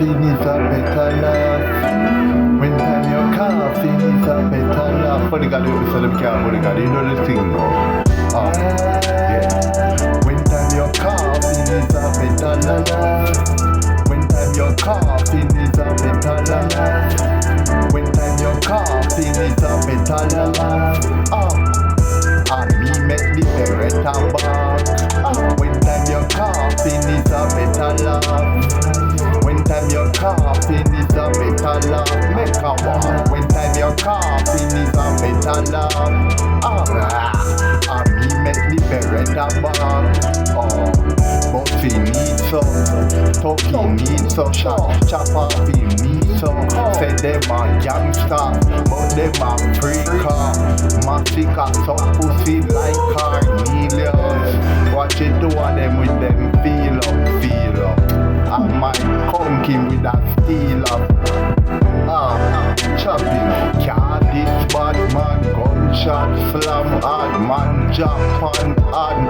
coughing is a better love. When time you're coughing is a better love. Funny God, you say them can't, funny God, you know the thing now. Yeah. When time you're coughing is a better love. When time you're coughing is a better love. When time you're coughing is a better love. And me make the beretta back. When time you're coughing is a better love. When time you're coughing is a better love. Make a walk. When time you're coughing is a better love. And me make the beretta back. But he needs some, Toki needs some, Chopper he needs some. Say them a gangster, but them a freaker. Masicka so pussy like Cornelius. Watch it do of them with them feel up. And my conking with that steel up. Chopping, car this bad man, gunshot slam hard man, Japan and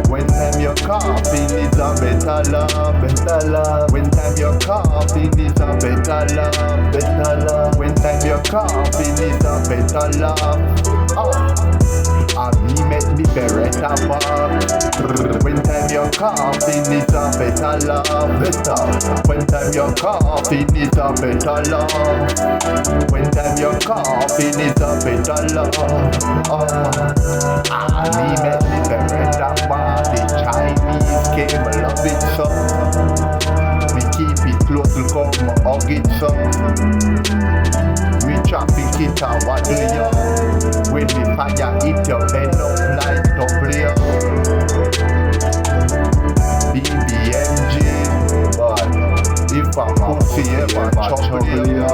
when time you're coughing is a better love, better love. When time you're coughing is a better love, better love. When time you're coughing is a better love. And me make the beretta back. When time you're coughing is a better love, better. When time you're coughing is a better love. When time you're coughing is a better love. And me make the beretta back. The Chinese cable love it so. We keep it close to come hug it so. We traffic it and what do you? When the fire hit your head up like W. BBMG, but if I'm pussy ever trouble you,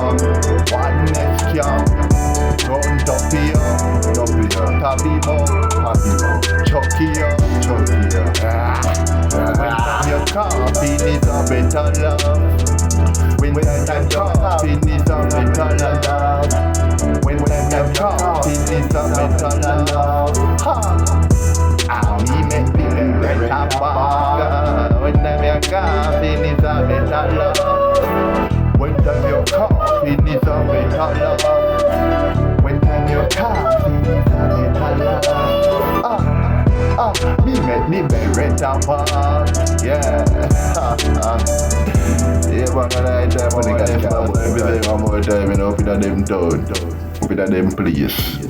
oneness can run W, Tabibo, Chucky. When time you're coughing is a better love. When time you're coughing is a better love. When time you're coughing is a better love. Me make me better bag. When time you're coughing is a better love. When time you're coughing is a better love. When time you're coughing is a better love. Me make me beretta back. Yeah. Yeah, but I time when they got one more time, you know, up in them town, up in them place.